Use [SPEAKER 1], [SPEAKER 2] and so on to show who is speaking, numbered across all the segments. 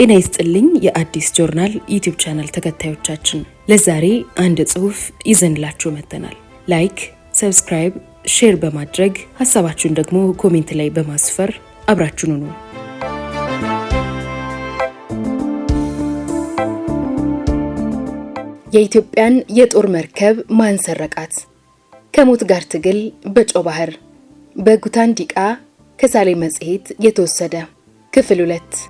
[SPEAKER 1] ጤና ይስጥልኝ የአዲስ ጆርናል ዩቲዩብ ቻናል ተከታዮቻችን፣ ለዛሬ አንድ ጽሑፍ ይዘንላችሁ መጥተናል። ላይክ፣ ሰብስክራይብ፣ ሼር በማድረግ ሐሳባችሁን ደግሞ ኮሜንት ላይ በማስፈር አብራችሁን ሁኑ። የኢትዮጵያን የጦር መርከብ ማን ሰረቃት? ከሞት ጋር ትግል በጨው ባህር፣ በጉታንዲቃ ከሳሌ መጽሔት የተወሰደ ክፍል 2።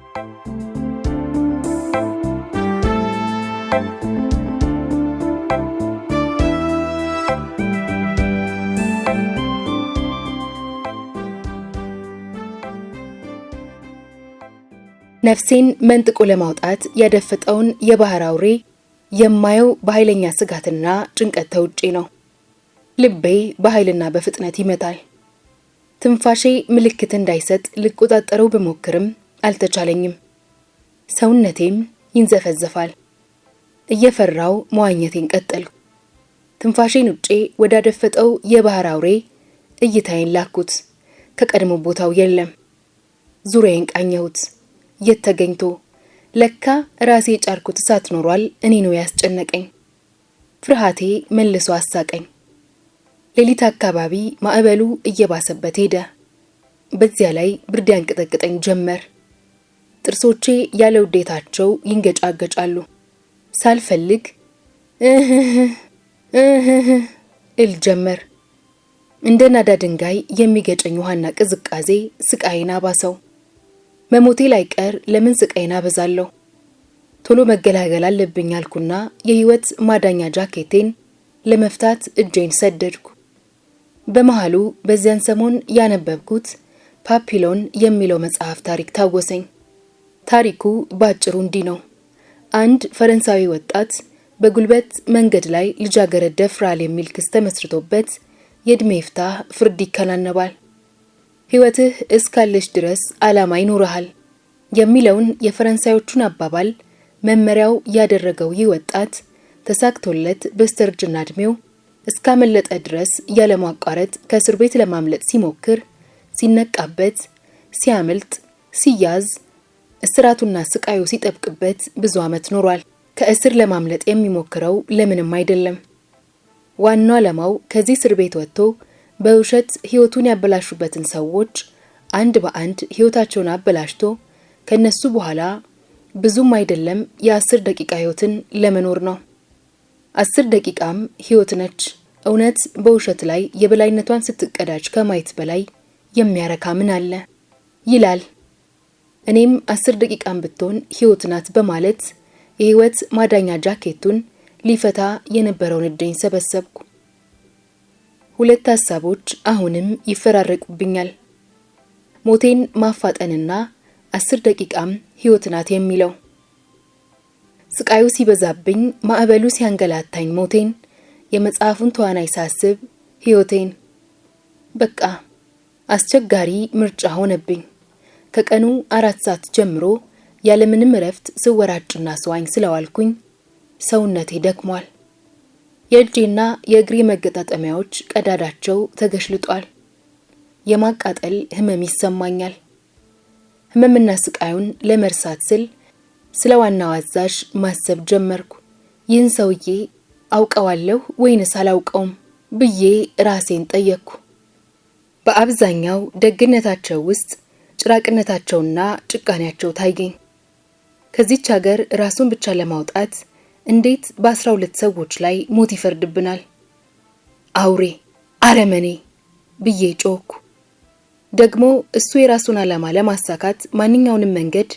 [SPEAKER 1] ነፍሴን መንጥቆ ለማውጣት ያደፈጠውን የባህር አውሬ የማየው በኃይለኛ ስጋትና ጭንቀት ተውጬ ነው። ልቤ በኃይልና በፍጥነት ይመታል። ትንፋሼ ምልክት እንዳይሰጥ ልቆጣጠረው ብሞክርም አልተቻለኝም። ሰውነቴም ይንዘፈዘፋል። እየፈራው መዋኘቴን ቀጠልኩ። ትንፋሼን ውጬ ወዳደፈጠው የባህር አውሬ እይታዬን ላኩት። ከቀድሞ ቦታው የለም። ዙሪያዬን ቃኘሁት። የተገኝቶ ለካ ራሴ ጫርኩት እሳት ኖሯል። እኔ ነው ያስጨነቀኝ። ፍርሃቴ መልሶ አሳቀኝ። ሌሊት አካባቢ ማዕበሉ እየባሰበት ሄደ። በዚያ ላይ ብርድ ያንቀጠቅጠኝ ጀመር። ጥርሶቼ ያለ ውዴታቸው ይንገጫገጫሉ። ሳልፈልግ እል ጀመር። እንደ ናዳ ድንጋይ የሚገጨኝ ውሃና ቅዝቃዜ ስቃይን አባሰው። መሞቴ ላይ ቀር ለምን ስቃይን አበዛለሁ? ቶሎ መገላገል አለብኝ አልኩና የህይወት ማዳኛ ጃኬቴን ለመፍታት እጄን ሰደድኩ። በመሃሉ በዚያን ሰሞን ያነበብኩት ፓፒሎን የሚለው መጽሐፍ ታሪክ ታወሰኝ። ታሪኩ ባጭሩ እንዲህ ነው። አንድ ፈረንሳዊ ወጣት በጉልበት መንገድ ላይ ልጃገረድ ደፍራል የሚል ክስ ተመስርቶበት የዕድሜ ፍታህ ፍርድ ይከናነባል። ህይወትህ እስካለሽ ድረስ ዓላማ ይኖርሃል የሚለውን የፈረንሳዮቹን አባባል መመሪያው ያደረገው ይህ ወጣት ተሳክቶለት በስተርጅና ዕድሜው እስካመለጠ ድረስ ያለማቋረጥ ከእስር ቤት ለማምለጥ ሲሞክር፣ ሲነቃበት፣ ሲያመልጥ፣ ሲያዝ፣ እስራቱና ስቃዩ ሲጠብቅበት ብዙ ዓመት ኖሯል። ከእስር ለማምለጥ የሚሞክረው ለምንም አይደለም። ዋናው ዓላማው ከዚህ እስር ቤት ወጥቶ በውሸት ህይወቱን ያበላሹበትን ሰዎች አንድ በአንድ ህይወታቸውን አበላሽቶ ከነሱ በኋላ ብዙም አይደለም የ10 ደቂቃ ህይወትን ለመኖር ነው። 10 ደቂቃም ህይወት ነች። እውነት በውሸት ላይ የበላይነቷን ስትቀዳጅ ከማየት በላይ የሚያረካ ምን አለ ይላል። እኔም 10 ደቂቃም ብትሆን ህይወት ናት በማለት የህይወት ማዳኛ ጃኬቱን ሊፈታ የነበረውን እጄን ሰበሰብኩ። ሁለት ሐሳቦች አሁንም ይፈራረቁብኛል። ሞቴን ማፋጠንና 10 ደቂቃም ህይወት ናት የሚለው። ስቃዩ ሲበዛብኝ፣ ማዕበሉ ሲያንገላታኝ ሞቴን፣ የመጽሐፉን ተዋናይ ሳስብ ህይወቴን። በቃ አስቸጋሪ ምርጫ ሆነብኝ። ከቀኑ 4 ሰዓት ጀምሮ ያለምንም እረፍት ስወራጭና ስዋኝ ስለዋልኩኝ ሰውነቴ ደክሟል። የእጄና የእግሬ መገጣጠሚያዎች ቀዳዳቸው ተገሽልጧል። የማቃጠል ህመም ይሰማኛል። ህመምና ስቃዩን ለመርሳት ስል ስለ ዋናው አዛዥ ማሰብ ጀመርኩ። ይህን ሰውዬ አውቀዋለሁ ወይንስ አላውቀውም ብዬ ራሴን ጠየቅኩ። በአብዛኛው ደግነታቸው ውስጥ ጭራቅነታቸውና ጭካኔያቸው ታየኝ። ከዚች ሀገር ራሱን ብቻ ለማውጣት እንዴት በ12 ሰዎች ላይ ሞት ይፈርድብናል? አውሬ፣ አረመኔ ብዬ ጮኩ። ደግሞ እሱ የራሱን ዓላማ ለማሳካት ማንኛውንም መንገድ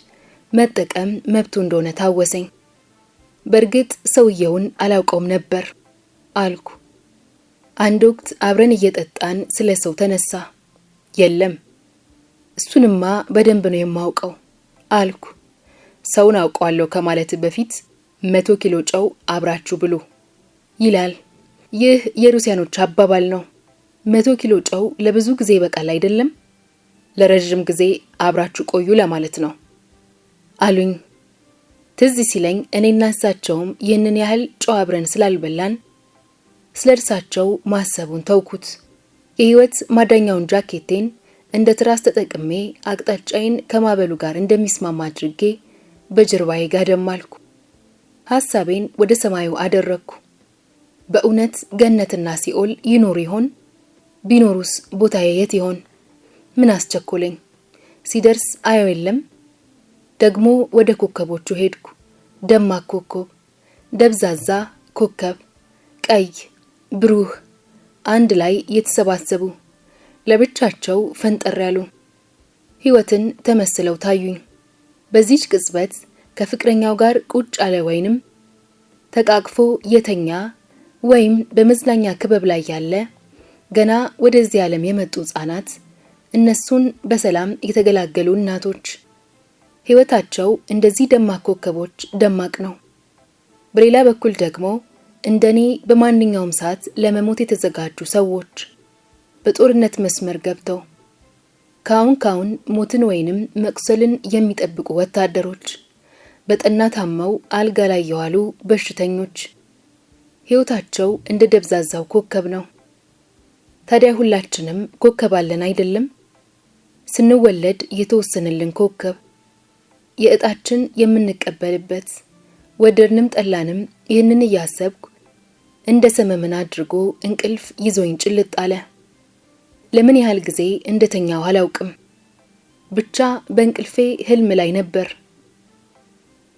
[SPEAKER 1] መጠቀም መብቱ እንደሆነ ታወሰኝ። በእርግጥ ሰውየውን አላውቀውም ነበር አልኩ። አንድ ወቅት አብረን እየጠጣን ስለ ሰው ተነሳ። የለም እሱንማ በደንብ ነው የማውቀው አልኩ። ሰውን አውቀዋለሁ ከማለት በፊት 100 ኪሎ ጨው አብራችሁ ብሉ ይላል። ይህ የሩሲያኖች አባባል ነው። 100 ኪሎ ጨው ለብዙ ጊዜ ይበቃል አይደለም? ለረጅም ጊዜ አብራችሁ ቆዩ ለማለት ነው አሉኝ። ትዝ ሲለኝ እኔና እሳቸውም ይህንን ያህል ጨው አብረን ስላልበላን ስለ እርሳቸው ማሰቡን ተውኩት። የህይወት ማዳኛውን ጃኬቴን እንደ ትራስ ተጠቅሜ አቅጣጫዬን ከማበሉ ጋር እንደሚስማማ አድርጌ በጀርባዬ ጋደም አልኩ። ሐሳቤን ወደ ሰማዩ አደረግኩ። በእውነት ገነትና ሲኦል ይኖር ይሆን? ቢኖሩስ ቦታዬ የት ይሆን? ምን አስቸኮለኝ? ሲደርስ አየው የለም። ደግሞ ወደ ኮከቦቹ ሄድኩ። ደማቅ ኮከብ፣ ደብዛዛ ኮከብ፣ ቀይ፣ ብሩህ፣ አንድ ላይ የተሰባሰቡ ለብቻቸው ፈንጠር ያሉ ሕይወትን ተመስለው ታዩኝ። በዚች ቅጽበት ከፍቅረኛው ጋር ቁጭ ያለ ወይንም ተቃቅፎ የተኛ ወይም በመዝናኛ ክበብ ላይ ያለ ገና ወደዚህ ዓለም የመጡ ሕፃናት፣ እነሱን በሰላም የተገላገሉ እናቶች፣ ሕይወታቸው እንደዚህ ደማቅ ኮከቦች ደማቅ ነው። በሌላ በኩል ደግሞ እንደኔ በማንኛውም ሰዓት ለመሞት የተዘጋጁ ሰዎች፣ በጦርነት መስመር ገብተው ካሁን ሞትን ወይንም መቁሰልን የሚጠብቁ ወታደሮች፣ በጠና ታመው አልጋ ላይ የዋሉ በሽተኞች፣ ሕይወታቸው እንደ ደብዛዛው ኮከብ ነው። ታዲያ ሁላችንም ኮከብ አለን አይደለም? ስንወለድ የተወሰነልን ኮከብ፣ የዕጣችን የምንቀበልበት። ወደድንም ጠላንም ይህንን እያሰብኩ እንደ ሰመመን አድርጎ እንቅልፍ ይዞኝ ጭልጥ አለ። ለምን ያህል ጊዜ እንደተኛው አላውቅም። ብቻ በእንቅልፌ ህልም ላይ ነበር።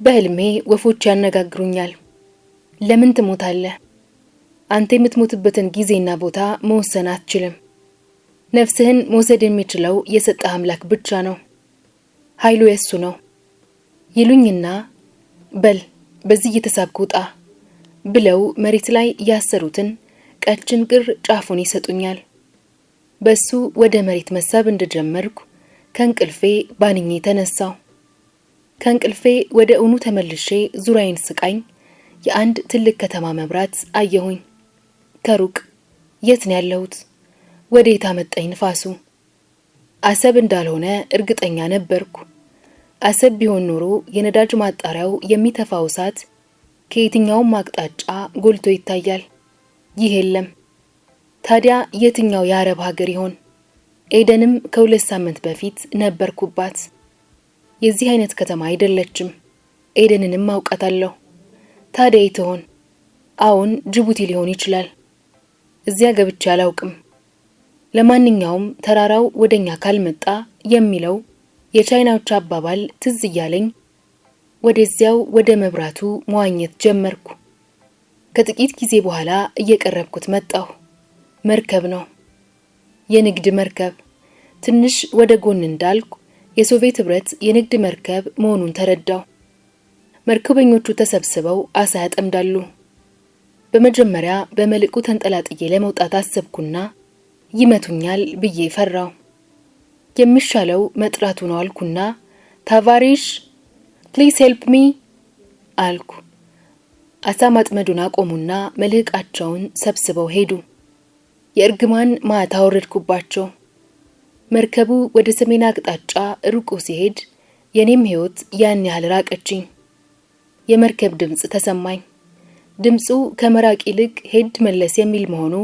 [SPEAKER 1] በህልሜ ወፎች ያነጋግሩኛል። ለምን ትሞታለህ? አንተ የምትሞትበትን ጊዜና ቦታ መወሰን አትችልም። ነፍስህን መውሰድ የሚችለው የሰጠህ አምላክ ብቻ ነው። ኃይሉ የሱ ነው ይሉኝና በል በዚህ እየተሳብክ ውጣ ብለው መሬት ላይ ያሰሩትን ቀጭን ቅር ጫፉን ይሰጡኛል። በሱ ወደ መሬት መሳብ እንደጀመርኩ ከእንቅልፌ ባንኜ ተነሳው። ከእንቅልፌ ወደ እውኑ ተመልሼ ዙሪያዬን ስቃኝ የአንድ ትልቅ ከተማ መብራት አየሁኝ። ከሩቅ የት ነው ያለሁት? ወዴት አመጣኝ ንፋሱ? አሰብ እንዳልሆነ እርግጠኛ ነበርኩ። አሰብ ቢሆን ኖሮ የነዳጅ ማጣሪያው የሚተፋው እሳት ከየትኛውም አቅጣጫ ጎልቶ ይታያል። ይህ የለም። ታዲያ የትኛው የአረብ ሀገር ይሆን? ኤደንም ከ2 ሳምንት በፊት ነበርኩባት። የዚህ አይነት ከተማ አይደለችም። ኤደንንም አውቃታለሁ። ታዲያ የት ይሆን? አሁን ጅቡቲ ሊሆን ይችላል። እዚያ ገብቼ አላውቅም። ለማንኛውም ተራራው ወደኛ ካልመጣ የሚለው የቻይናዎች አባባል ትዝ እያለኝ ወደዚያው ወደ መብራቱ መዋኘት ጀመርኩ። ከጥቂት ጊዜ በኋላ እየቀረብኩት መጣሁ። መርከብ ነው። የንግድ መርከብ። ትንሽ ወደ ጎን እንዳልኩ የሶቪየት ህብረት የንግድ መርከብ መሆኑን ተረዳሁ። መርከበኞቹ ተሰብስበው አሳ ያጠምዳሉ። በመጀመሪያ በመልቁ ተንጠላጥዬ ለመውጣት አሰብኩና ይመቱኛል ብዬ ፈራው። የሚሻለው መጥራቱ ነው አልኩና ታቫሪሽ ፕሊዝ ሄልፕ ሚ አልኩ። አሳ ማጥመዱን አቆሙና መልህቃቸውን ሰብስበው ሄዱ። የእርግማን ማታ አወረድኩባቸው። መርከቡ ወደ ሰሜን አቅጣጫ ርቆ ሲሄድ የኔም ህይወት ያን ያህል ራቀችኝ። የመርከብ ድምጽ ተሰማኝ። ድምጹ ከመራቅ ይልቅ ሄድ መለስ የሚል መሆኑ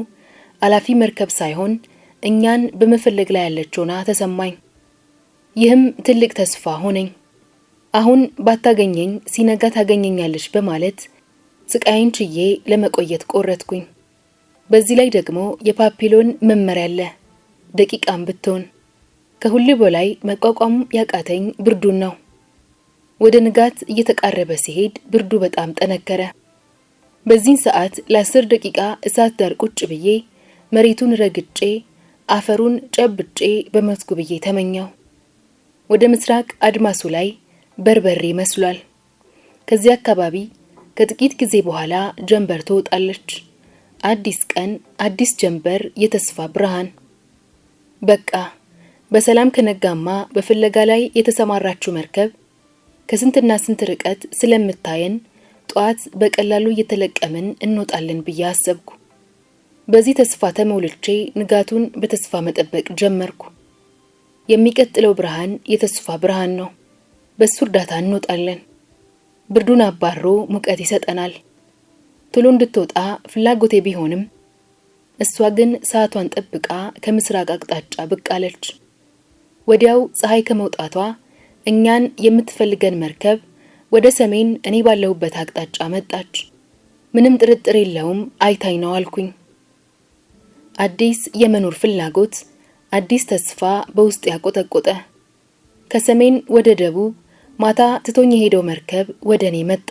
[SPEAKER 1] አላፊ መርከብ ሳይሆን እኛን በመፈለግ ላይ ያለችውና ተሰማኝ። ይህም ትልቅ ተስፋ ሆነኝ። አሁን ባታገኘኝ ሲነጋ ታገኘኛለች በማለት ስቃይን ችዬ ለመቆየት ቆረጥኩኝ። በዚህ ላይ ደግሞ የፓፒሎን መመሪያ አለ። ደቂቃም ብትሆን ከሁሉ በላይ መቋቋም ያቃተኝ ብርዱን ነው። ወደ ንጋት እየተቃረበ ሲሄድ ብርዱ በጣም ጠነከረ። በዚህን ሰዓት ለ10 ደቂቃ እሳት ዳር ቁጭ ብዬ መሬቱን ረግጬ አፈሩን ጨብጬ በመስኩ ብዬ ተመኘው። ወደ ምስራቅ አድማሱ ላይ በርበሬ መስሏል። ከዚህ አካባቢ ከጥቂት ጊዜ በኋላ ጀንበር ትወጣለች። አዲስ ቀን፣ አዲስ ጀንበር፣ የተስፋ ብርሃን። በቃ በሰላም ከነጋማ በፍለጋ ላይ የተሰማራችው መርከብ ከስንትና ስንት ርቀት ስለምታየን ጧት በቀላሉ እየተለቀምን እንወጣለን ብዬ አሰብኩ። በዚህ ተስፋ ተሞልቼ ንጋቱን በተስፋ መጠበቅ ጀመርኩ። የሚቀጥለው ብርሃን የተስፋ ብርሃን ነው። በሱ እርዳታ እንወጣለን። ብርዱን አባሮ ሙቀት ይሰጠናል። ቶሎ እንድትወጣ ፍላጎቴ ቢሆንም እሷ ግን ሰዓቷን ጠብቃ ከምስራቅ አቅጣጫ ብቅ አለች። ወዲያው ፀሐይ ከመውጣቷ እኛን የምትፈልገን መርከብ ወደ ሰሜን እኔ ባለሁበት አቅጣጫ መጣች። ምንም ጥርጥር የለውም አይታኝ ነው አልኩኝ። አዲስ የመኖር ፍላጎት፣ አዲስ ተስፋ በውስጥ ያቆጠቆጠ። ከሰሜን ወደ ደቡብ ማታ ትቶኝ የሄደው መርከብ ወደ እኔ መጣ።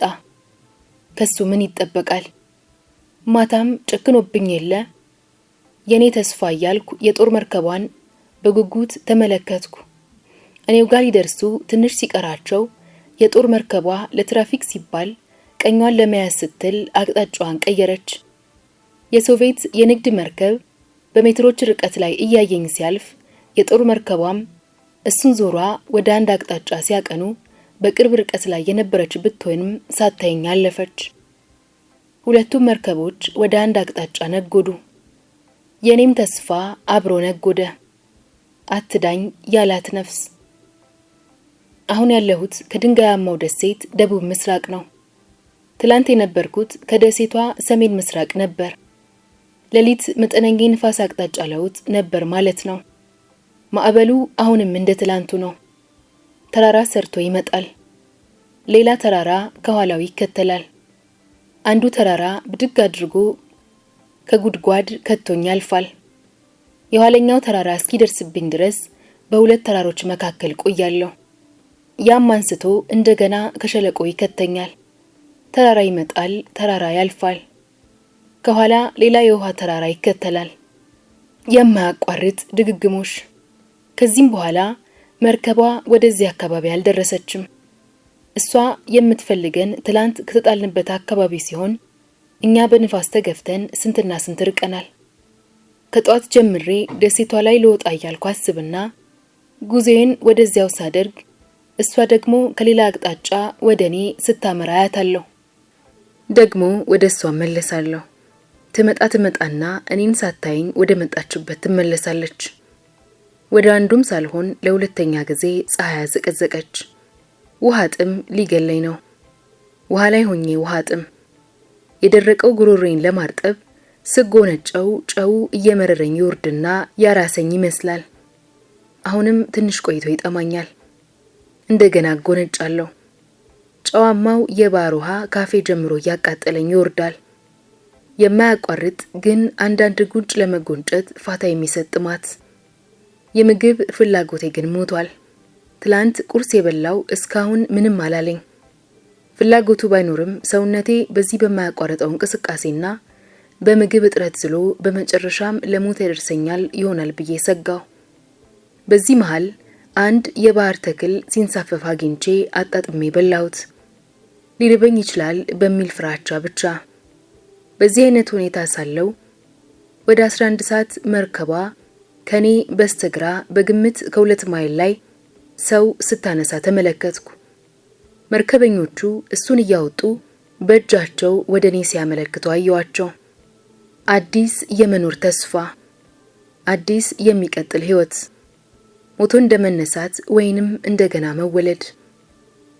[SPEAKER 1] ከሱ ምን ይጠበቃል? ማታም ጨክኖብኝ የለ የኔ ተስፋ እያልኩ የጦር መርከቧን በጉጉት ተመለከትኩ። እኔው ጋር ሊደርሱ ትንሽ ሲቀራቸው የጦር መርከቧ ለትራፊክ ሲባል ቀኟን ለመያዝ ስትል አቅጣጫዋን ቀየረች። የሶቪየት የንግድ መርከብ በሜትሮች ርቀት ላይ እያየኝ ሲያልፍ የጦር መርከቧም እሱን ዞሯ ወደ አንድ አቅጣጫ ሲያቀኑ በቅርብ ርቀት ላይ የነበረች ብትሆንም ሳታየኝ አለፈች። ሁለቱም መርከቦች ወደ አንድ አቅጣጫ ነጎዱ። የኔም ተስፋ አብሮ ነጎደ። አትዳኝ ያላት ነፍስ። አሁን ያለሁት ከድንጋያማው ደሴት ደቡብ ምስራቅ ነው። ትላንት የነበርኩት ከደሴቷ ሰሜን ምስራቅ ነበር። ሌሊት መጠነኛ ንፋስ አቅጣጫ ለውጥ ነበር ማለት ነው። ማዕበሉ አሁንም እንደ ትላንቱ ነው። ተራራ ሰርቶ ይመጣል። ሌላ ተራራ ከኋላው ይከተላል። አንዱ ተራራ ብድግ አድርጎ ከጉድጓድ ከቶኝ ያልፋል። የኋለኛው ተራራ እስኪደርስብኝ ድረስ በሁለት ተራሮች መካከል ቆያለሁ። ያም አንስቶ እንደገና ከሸለቆ ይከተኛል። ተራራ ይመጣል፣ ተራራ ያልፋል። ከኋላ ሌላ የውሃ ተራራ ይከተላል። የማያቋርጥ ድግግሞሽ። ከዚህም በኋላ መርከቧ ወደዚህ አካባቢ አልደረሰችም። እሷ የምትፈልገን ትላንት ከተጣልንበት አካባቢ ሲሆን እኛ በንፋስ ተገፍተን ስንትና ስንት ርቀናል። ከጧት ጀምሬ ደሴቷ ላይ ልወጣ እያልኩ አስብና ጉዜን ወደዚያው ሳደርግ እሷ ደግሞ ከሌላ አቅጣጫ ወደ እኔ ስታመራ አያታለሁ። ደግሞ ወደ እሷ መለሳለሁ። ትመጣና እኔን ሳታይኝ ወደ መጣችበት ትመለሳለች። ወደ አንዱም ሳልሆን ለሁለተኛ ጊዜ ፀሐይ አዘቀዘቀች። ውሃ ጥም ሊገለኝ ነው። ውሃ ላይ ሆኜ ውሃ ጥም። የደረቀው ጉሮሬን ለማርጠብ ስጎነጨው ጨው እየመረረኝ ይወርድና ያራሰኝ ይመስላል። አሁንም ትንሽ ቆይቶ ይጠማኛል። እንደገና ጎነጫለሁ። ጨዋማው የባህር ውሃ ካፌ ጀምሮ እያቃጠለኝ ይወርዳል። የማያቋርጥ ግን አንዳንድ ጉንጭ ለመጎንጨት ፋታ የሚሰጥ ጥማት። የምግብ ፍላጎቴ ግን ሞቷል። ትላንት ቁርስ የበላው እስካሁን ምንም አላለኝ። ፍላጎቱ ባይኖርም ሰውነቴ በዚህ በማያቋርጠው እንቅስቃሴና በምግብ እጥረት ዝሎ በመጨረሻም ለሞት ያደርሰኛል ይሆናል ብዬ ሰጋው። በዚህ መሃል አንድ የባህር ተክል ሲንሳፈፍ አግኝቼ አጣጥሜ በላሁት። ሊርበኝ ይችላል በሚል ፍራቻ ብቻ። በዚህ አይነት ሁኔታ ሳለው ወደ 11 ሰዓት መርከቧ ከኔ በስተግራ በግምት ከ2 ማይል ላይ ሰው ስታነሳ ተመለከትኩ። መርከበኞቹ እሱን እያወጡ በእጃቸው ወደ እኔ ሲያመለክቱ አየዋቸው። አዲስ የመኖር ተስፋ፣ አዲስ የሚቀጥል ህይወት፣ ሞቶ እንደመነሳት ወይንም እንደገና መወለድ።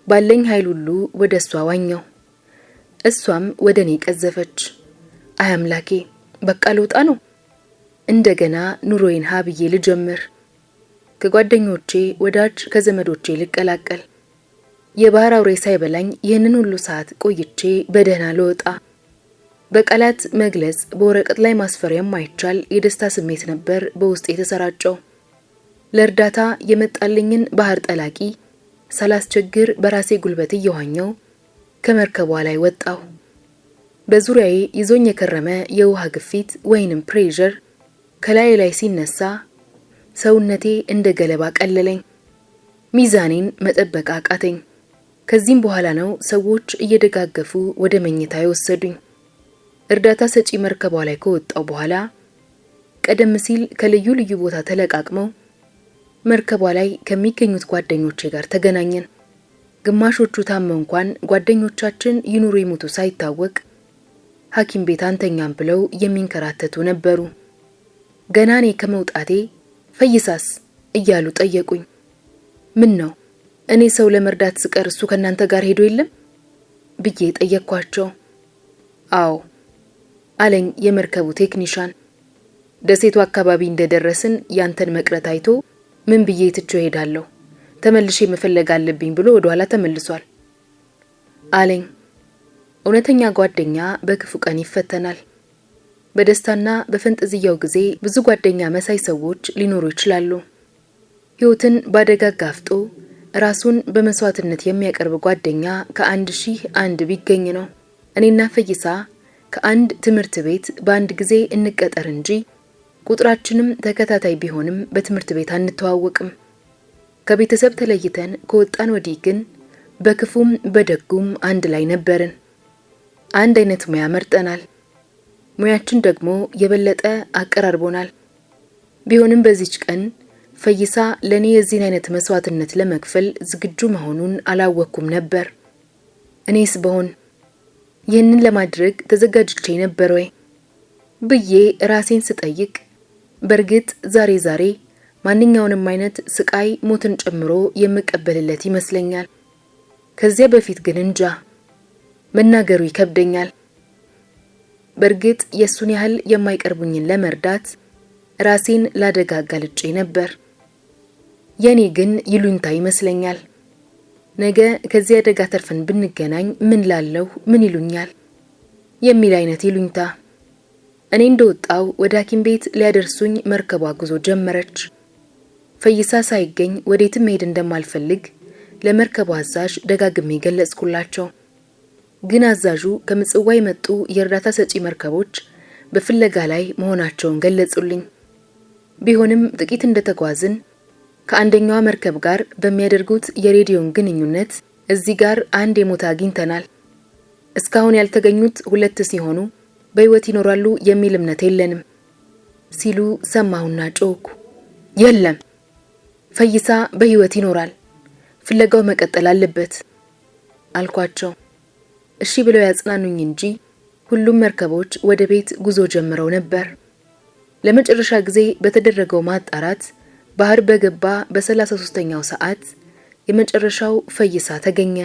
[SPEAKER 1] ባለኝ ኃይል ሁሉ ወደ እሷ ዋኘው። እሷም ወደ እኔ ቀዘፈች። አይ አምላኬ፣ በቃ ልውጣ ነው። እንደገና ኑሮዬን ሀብዬ ልጀምር። ከጓደኞቼ ወዳጅ ከዘመዶቼ ልቀላቀል። የባህር አውሬ ሳይበላኝ ይህንን ሁሉ ሰዓት ቆይቼ በደህና ልወጣ። በቃላት መግለጽ በወረቀት ላይ ማስፈር የማይቻል የደስታ ስሜት ነበር በውስጥ የተሰራጨው። ለእርዳታ የመጣልኝን ባህር ጠላቂ ሳላስቸግር በራሴ ጉልበት እየዋኘው ከመርከቧ ላይ ወጣሁ። በዙሪያዬ ይዞኝ የከረመ የውሃ ግፊት ወይንም ፕሬዠር ከላይ ላይ ሲነሳ ሰውነቴ እንደ ገለባ ቀለለኝ። ሚዛኔን መጠበቅ አቃተኝ። ከዚህም በኋላ ነው ሰዎች እየደጋገፉ ወደ መኝታ የወሰዱኝ። እርዳታ ሰጪ መርከቧ ላይ ከወጣው በኋላ ቀደም ሲል ከልዩ ልዩ ቦታ ተለቃቅመው መርከቧ ላይ ከሚገኙት ጓደኞቼ ጋር ተገናኘን። ግማሾቹ ታመው እንኳን ጓደኞቻችን ይኑሩ ይሞቱ ሳይታወቅ ሐኪም ቤት አንተኛም ብለው የሚንከራተቱ ነበሩ። ገና እኔ ከመውጣቴ ፈይሳስ እያሉ ጠየቁኝ። ምን ነው እኔ ሰው ለመርዳት ስቀር እሱ ከናንተ ጋር ሄዶ የለም ብዬ ጠየቅኳቸው። አዎ አለኝ የመርከቡ ቴክኒሻን። ደሴቱ አካባቢ እንደደረስን ያንተን መቅረት አይቶ ምን ብዬ ትቼው ሄዳለሁ፣ ተመልሼ መፈለግ አለብኝ ብሎ ወደ ኋላ ተመልሷል። አለኝ። እውነተኛ ጓደኛ በክፉ ቀን ይፈተናል። በደስታና በፈንጠዝያው ጊዜ ብዙ ጓደኛ መሳይ ሰዎች ሊኖሩ ይችላሉ። ሕይወትን ባደጋ ጋፍጦ ራሱን በመስዋዕትነት የሚያቀርብ ጓደኛ ከ1001 ቢገኝ ነው። እኔና ፈይሳ ከአንድ ትምህርት ቤት በአንድ ጊዜ እንቀጠር እንጂ ቁጥራችንም ተከታታይ ቢሆንም በትምህርት ቤት አንተዋወቅም። ከቤተሰብ ተለይተን ከወጣን ወዲህ ግን በክፉም በደጉም አንድ ላይ ነበርን። አንድ አይነት ሙያ መርጠናል። ሙያችን ደግሞ የበለጠ አቀራርቦናል። ቢሆንም በዚች ቀን ፈይሳ ለኔ የዚህን አይነት መስዋዕትነት ለመክፈል ዝግጁ መሆኑን አላወቅኩም ነበር። እኔስ በሆን ይህንን ለማድረግ ተዘጋጅቼ ነበር ወይ ብዬ ራሴን ስጠይቅ በእርግጥ ዛሬ ማንኛውንም አይነት ስቃይ ሞትን ጨምሮ የምቀበልለት ይመስለኛል። ከዚያ በፊት ግን እንጃ፣ መናገሩ ይከብደኛል። በእርግጥ የሱን ያህል የማይቀርቡኝን ለመርዳት ራሴን ላደጋ አጋልጬ ነበር። የኔ ግን ይሉኝታ ይመስለኛል። ነገ ከዚህ አደጋ ተርፈን ብንገናኝ ምን ላለው ምን ይሉኛል የሚል አይነት ይሉኝታ። እኔ እንደወጣው ወደ ሐኪም ቤት ሊያደርሱኝ መርከቧ ጉዞ ጀመረች። ፈይሳ ሳይገኝ ወዴትም መሄድ እንደማልፈልግ ለመርከቧ አዛዥ ደጋግሜ ገለጽኩላቸው። ግን አዛዡ ከምጽዋ የመጡ የእርዳታ ሰጪ መርከቦች በፍለጋ ላይ መሆናቸውን ገለጹልኝ። ቢሆንም ጥቂት እንደተጓዝን ከአንደኛዋ መርከብ ጋር በሚያደርጉት የሬዲዮን ግንኙነት እዚህ ጋር አንድ የሞተ አግኝተናል፣ እስካሁን ያልተገኙት 2 ሲሆኑ በሕይወት ይኖራሉ የሚል እምነት የለንም ሲሉ ሰማሁና ጮኩ። የለም፣ ፈይሳ በሕይወት ይኖራል፣ ፍለጋው መቀጠል አለበት አልኳቸው። እሺ ብለው ያጽናኑኝ እንጂ ሁሉም መርከቦች ወደ ቤት ጉዞ ጀምረው ነበር። ለመጨረሻ ጊዜ በተደረገው ማጣራት ባህር በገባ በ33ኛው ሰዓት የመጨረሻው ፈይሳ ተገኘ።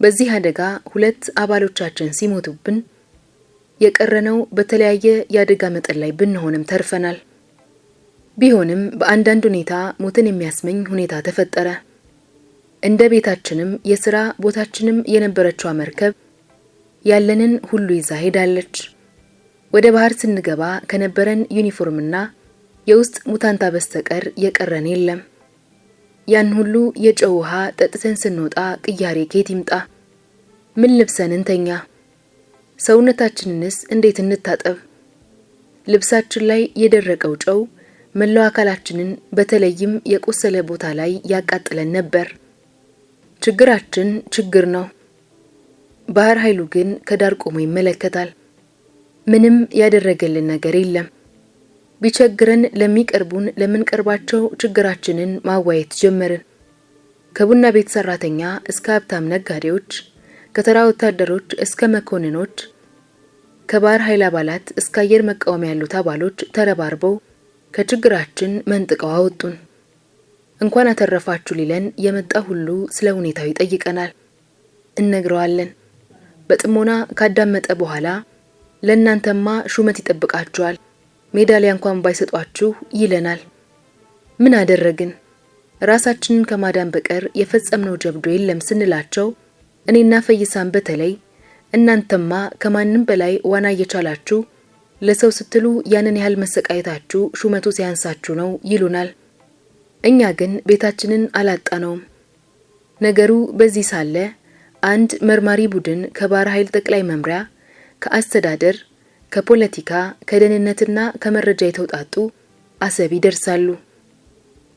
[SPEAKER 1] በዚህ አደጋ 2 አባሎቻችን ሲሞቱብን የቀረነው በተለያየ የአደጋ መጠን ላይ ብንሆንም ተርፈናል። ቢሆንም በአንዳንድ ሁኔታ ሞትን የሚያስመኝ ሁኔታ ተፈጠረ። እንደ ቤታችንም የሥራ ቦታችንም የነበረችው መርከብ ያለንን ሁሉ ይዛ ሄዳለች። ወደ ባህር ስንገባ ከነበረን ዩኒፎርምና የውስጥ ሙታንታ በስተቀር የቀረን የለም። ያን ሁሉ የጨው ውሃ ጠጥተን ስንወጣ ቅያሬ ከየት ይምጣ? ምን ልብሰን እንተኛ? ሰውነታችንንስ እንዴት እንታጠብ? ልብሳችን ላይ የደረቀው ጨው መላው አካላችንን በተለይም የቆሰለ ቦታ ላይ ያቃጥለን ነበር። ችግራችን ችግር ነው። ባህር ኃይሉ ግን ከዳር ቆሞ ይመለከታል። ምንም ያደረገልን ነገር የለም። ቢቸግረን ለሚቀርቡን ለምንቀርባቸው ችግራችንን ማዋየት ጀመርን። ከቡና ቤት ሰራተኛ እስከ ሀብታም ነጋዴዎች፣ ከተራ ወታደሮች እስከ መኮንኖች፣ ከባህር ኃይል አባላት እስከ አየር መቃወሚያ ያሉት አባሎች ተረባርበው ከችግራችን መንጥቀው አወጡን። እንኳን አተረፋችሁ ሊለን የመጣ ሁሉ ስለ ሁኔታው ይጠይቀናል። እነግረዋለን። በጥሞና ካዳመጠ በኋላ ለእናንተማ ሹመት ይጠብቃችኋል፣ ሜዳሊያ እንኳን ባይሰጧችሁ ይለናል። ምን አደረግን? ራሳችንን ከማዳን በቀር የፈጸምነው ጀብዶ የለም ስንላቸው እኔና ፈይሳን በተለይ እናንተማ ከማንም በላይ ዋና እየቻላችሁ ለሰው ስትሉ ያንን ያህል መሰቃየታችሁ ሹመቱ ሲያንሳችሁ ነው ይሉናል። እኛ ግን ቤታችንን አላጣነውም። ነገሩ በዚህ ሳለ አንድ መርማሪ ቡድን ከባህር ኃይል ጠቅላይ መምሪያ፣ ከአስተዳደር፣ ከፖለቲካ፣ ከደህንነትና ከመረጃ የተውጣጡ አሰብ ይደርሳሉ።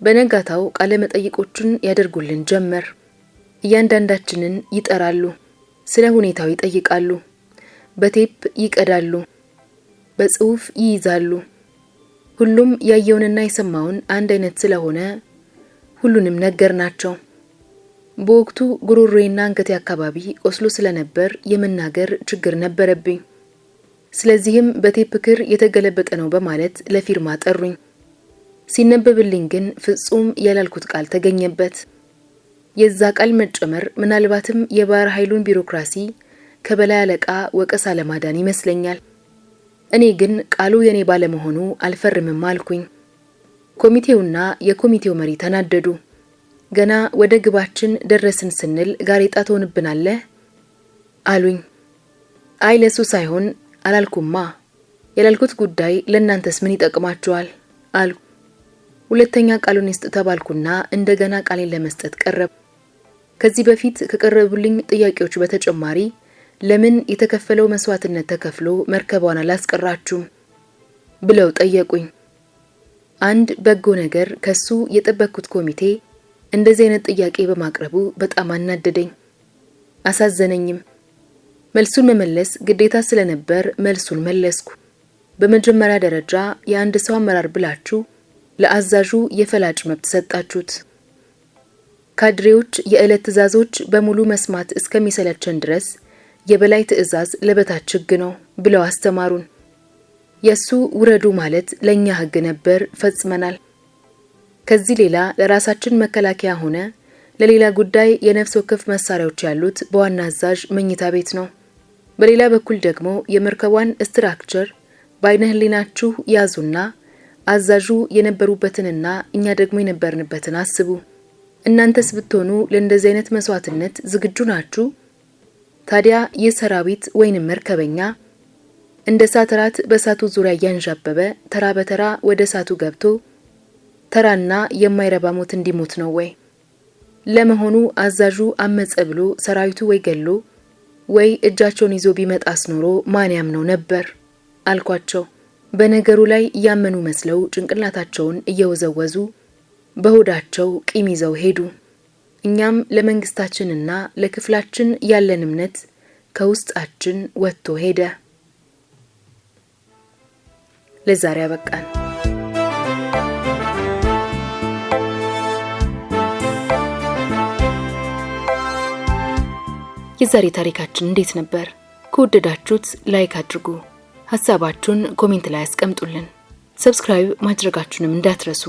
[SPEAKER 1] በነጋታው ቃለ መጠይቆችን ያደርጉልን ጀመር። እያንዳንዳችንን ይጠራሉ፣ ስለ ሁኔታው ይጠይቃሉ፣ በቴፕ ይቀዳሉ፣ በጽሑፍ ይይዛሉ። ሁሉም ያየውንና የሰማውን አንድ አይነት ስለሆነ ሁሉንም ነገርናቸው። በወቅቱ ጉሮሮዬና አንገቴ አካባቢ ቆስሎ ስለነበር የመናገር ችግር ነበረብኝ። ስለዚህም በቴፕ ክር የተገለበጠ ነው በማለት ለፊርማ ጠሩኝ። ሲነበብልኝ ግን ፍጹም ያላልኩት ቃል ተገኘበት። የዛ ቃል መጨመር ምናልባትም የባህር ኃይሉን ቢሮክራሲ ከበላይ አለቃ ወቀሳ ለማዳን ይመስለኛል። እኔ ግን ቃሉ የኔ ባለመሆኑ አልፈርምም አልኩኝ። ኮሚቴውና የኮሚቴው መሪ ተናደዱ። ገና ወደ ግባችን ደረስን ስንል ጋሬጣ ትሆንብናለህ አሉኝ። አይ ለሱ ሳይሆን አላልኩማ። ያላልኩት ጉዳይ ለእናንተስ ምን ይጠቅማችኋል አሉ። ሁለተኛ ቃሉን ይስጥ ተባልኩና እንደገና ቃሌን ለመስጠት ቀረብ። ከዚህ በፊት ከቀረቡልኝ ጥያቄዎች በተጨማሪ ለምን የተከፈለው መስዋዕትነት ተከፍሎ መርከቧን አላስቀራችሁም ብለው ጠየቁኝ። አንድ በጎ ነገር ከሱ የጠበቅኩት ኮሚቴ እንደዚህ አይነት ጥያቄ በማቅረቡ በጣም አናደደኝ፣ አሳዘነኝም። መልሱን መመለስ ግዴታ ስለነበር መልሱን መለስኩ። በመጀመሪያ ደረጃ የአንድ ሰው አመራር ብላችሁ ለአዛዡ የፈላጭ መብት ሰጣችሁት። ካድሬዎች የዕለት ትዕዛዞች በሙሉ መስማት እስከሚሰለቸን ድረስ የበላይ ትዕዛዝ ለበታች ሕግ ነው ብለው አስተማሩን። የሱ ውረዱ ማለት ለኛ ሕግ ነበር፣ ፈጽመናል። ከዚህ ሌላ ለራሳችን መከላከያ ሆነ ለሌላ ጉዳይ የነፍስ ወከፍ መሳሪያዎች ያሉት በዋና አዛዥ መኝታ ቤት ነው። በሌላ በኩል ደግሞ የመርከቧን ስትራክቸር በአይነ ህሊናችሁ ያዙና አዛዡ የነበሩበትንና እኛ ደግሞ የነበርንበትን አስቡ። እናንተስ ብትሆኑ ለእንደዚህ አይነት መስዋዕትነት ዝግጁ ናችሁ? ታዲያ ይህ ሰራዊት ወይንም መርከበኛ እንደ ሳትራት በእሳቱ ዙሪያ እያንዣበበ ተራ በተራ ወደ እሳቱ ገብቶ ተራና የማይረባ ሞት እንዲሞት ነው ወይ? ለመሆኑ አዛዡ አመጸ ብሎ ሰራዊቱ ወይ ገሎ ወይ እጃቸውን ይዞ ቢመጣስ ኖሮ ማን ያምነው ነበር አልኳቸው። በነገሩ ላይ ያመኑ መስለው ጭንቅላታቸውን እየወዘወዙ በሆዳቸው ቂም ይዘው ሄዱ። እኛም ለመንግስታችንና ለክፍላችን ያለን እምነት ከውስጣችን ወጥቶ ሄደ። ለዛሬ አበቃን። የዛሬ ታሪካችን እንዴት ነበር? ከወደዳችሁት ላይክ አድርጉ። ሐሳባችሁን ኮሜንት ላይ አስቀምጡልን። ሰብስክራይብ ማድረጋችሁንም እንዳትረሱ።